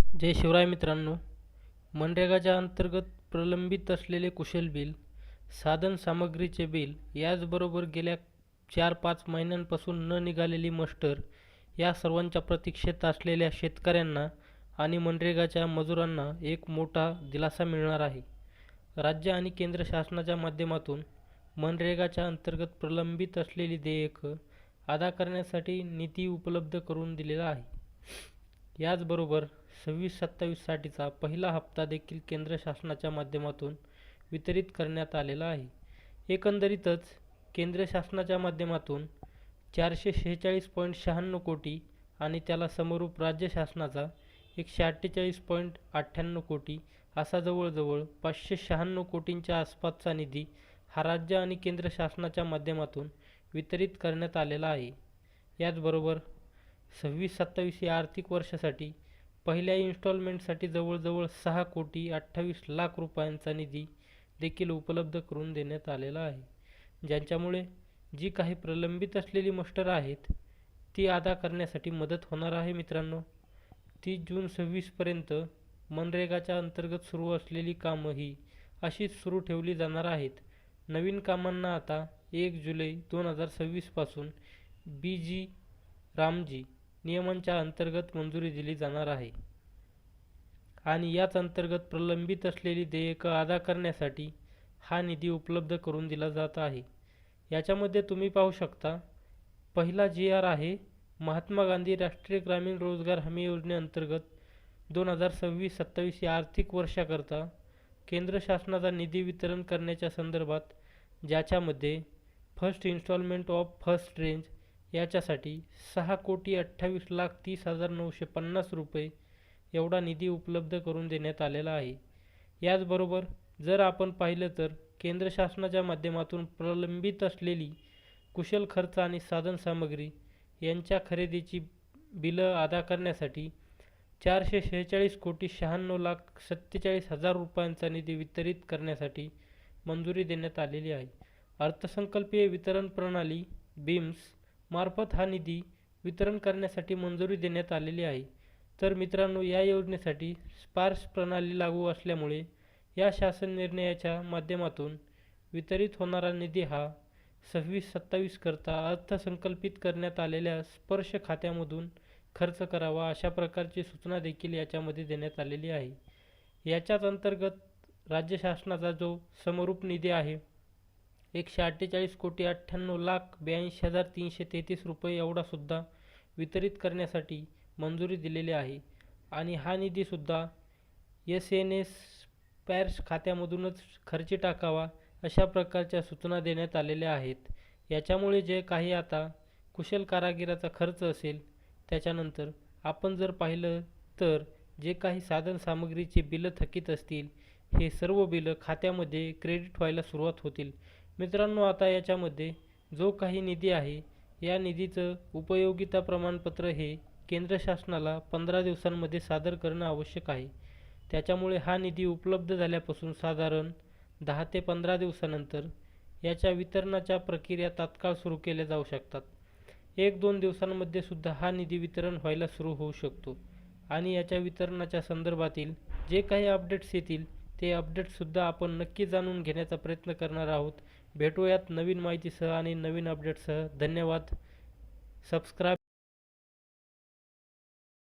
जय शिवराय मित्रांनो. मनरेगाच्या अंतर्गत प्रलंबित असलेले कुशल बिल, साधन सामग्रीचे बिल, याचबरोबर गेल्या 4-5 महिन्यांपासून न निघालेली मस्टर, या सर्वांच्या प्रतीक्षेत असलेल्या शेतकऱ्यांना आणि मनरेगाच्या मजुरांना एक मोठा दिलासा मिळणार आहे. राज्य आणि केंद्र शासनाच्या माध्यमातून मनरेगाच्या अंतर्गत प्रलंबित असलेली देयकं अदा करण्यासाठी निधी उपलब्ध करून दिलेला आहे. याचबरोबर 26-27 साठीचा पहिला हप्ता देखील केंद्र शासनाच्या माध्यमातून वितरित करण्यात आलेला आहे. एकंदरीतच केंद्र शासनाच्या माध्यमातून 446.96 कोटी आणि त्याला समरूप राज्य शासनाचा 148.98 कोटी असा जवळजवळ 596 कोटींच्या आसपासचा निधी हा राज्य आणि केंद्र शासनाच्या माध्यमातून वितरित करण्यात आलेला आहे. याचबरोबर 26-27 या आर्थिक वर्षासाठी पहिल्या इन्स्टॉलमेंटसाठी जवळजवळ 6,28,00,000 रुपयांचा निधी देखील उपलब्ध करून देण्यात आलेला आहे, ज्यांच्यामुळे जी काही प्रलंबित असलेली मस्टर आहेत ती अदा करण्यासाठी मदत होणार आहे. मित्रांनो, 30 जून 26 पर्यंत मनरेगाच्या अंतर्गत सुरू असलेली कामं ही अशीच सुरू ठेवली जाणार आहेत. नवीन कामांना आता 1 जुलै 2026 पासून रामजी नियमांच्या अंतर्गत मंजुरी दिली जाणार आहे आणि याच अंतर्गत प्रलंबित असलेली देयकं अदा करण्यासाठी हा निधी उपलब्ध करून दिला जात आहे. याच्यामध्ये तुम्ही पाहू शकता, पहिला GR आहे महात्मा गांधी राष्ट्रीय ग्रामीण रोजगार हमी योजनेअंतर्गत 2026-27 या आर्थिक वर्षाकरता केंद्र शासनाचा निधी वितरण करण्याच्या संदर्भात, ज्याच्यामध्ये first instalment of first range याच्यासाठी 6,28,30,950 रुपये एवढा निधी उपलब्ध करून देण्यात आलेला आहे. याचबरोबर जर आपण पाहिलं तर केंद्र शासनाच्या माध्यमातून प्रलंबित असलेली कुशल खर्च आणि साधनसामग्री यांच्या खरेदीची बिलं अदा करण्यासाठी 446,96,47,000 रुपयांचा निधी वितरित करण्यासाठी मंजुरी देण्यात आलेली आहे. अर्थसंकल्पीय वितरण प्रणाली BIMS मार्फत हा निधी वितरण करण्यासाठी मंजुरी देण्यात आलेली आहे. तर मित्रांनो, या योजनेसाठी स्पार्स प्रणाली लागू असल्यामुळे या शासन निर्णयाच्या माध्यमातून वितरित होणारा निधी हा 26-27 करता अर्थसंकल्पित करण्यात आलेल्या स्पर्श खात्यामधून खर्च करावा, अशा प्रकारची सूचना देखील याच्यामध्ये देण्यात आलेली आहे. याच्याच अंतर्गत राज्य शासनाचा जो समरूप निधी आहे 148,98,82,333 रुपये एवढा सुद्धा वितरित करण्यासाठी मंजुरी दिलेली आहे आणि हा निधीसुद्धा SNS स्पॅर्स खात्यामधूनच खर्ची टाकावा, अशा प्रकारच्या सूचना देण्यात आलेल्या आहेत. याच्यामुळे जे काही आता कुशल कारागिराचा खर्च असेल, त्याच्यानंतर आपण जर पाहिलं तर जे काही साधनसामग्रीची बिलं थकीत असतील, हे सर्व बिलं खात्यामध्ये क्रेडिट व्हायला सुरुवात होतील. मित्रांनो, आता याच्यामध्ये जो काही निधी आहे, या निधीचं उपयोगिता प्रमाणपत्र हे केंद्र शासनाला 15 दिवसांमध्ये सादर करणं आवश्यक आहे. त्याच्यामुळे हा निधी उपलब्ध झाल्यापासून साधारण 10 ते 15 दिवसानंतर याच्या वितरणाच्या प्रक्रिया तात्काळ सुरू केल्या जाऊ शकतात. 1-2 दिवसांमध्ये सुद्धा हा निधी वितरण व्हायला सुरू होऊ शकतो आणि याच्या वितरणाच्या संदर्भातील जे काही अपडेट्स येतील ते अपडेट्ससुद्धा आपण नक्की जाणून घेण्याचा प्रयत्न करणार आहोत. भेटूयात नवीन माहितीसह आणि नवीन अपडेट्ससह. धन्यवाद. सबस्क्राईब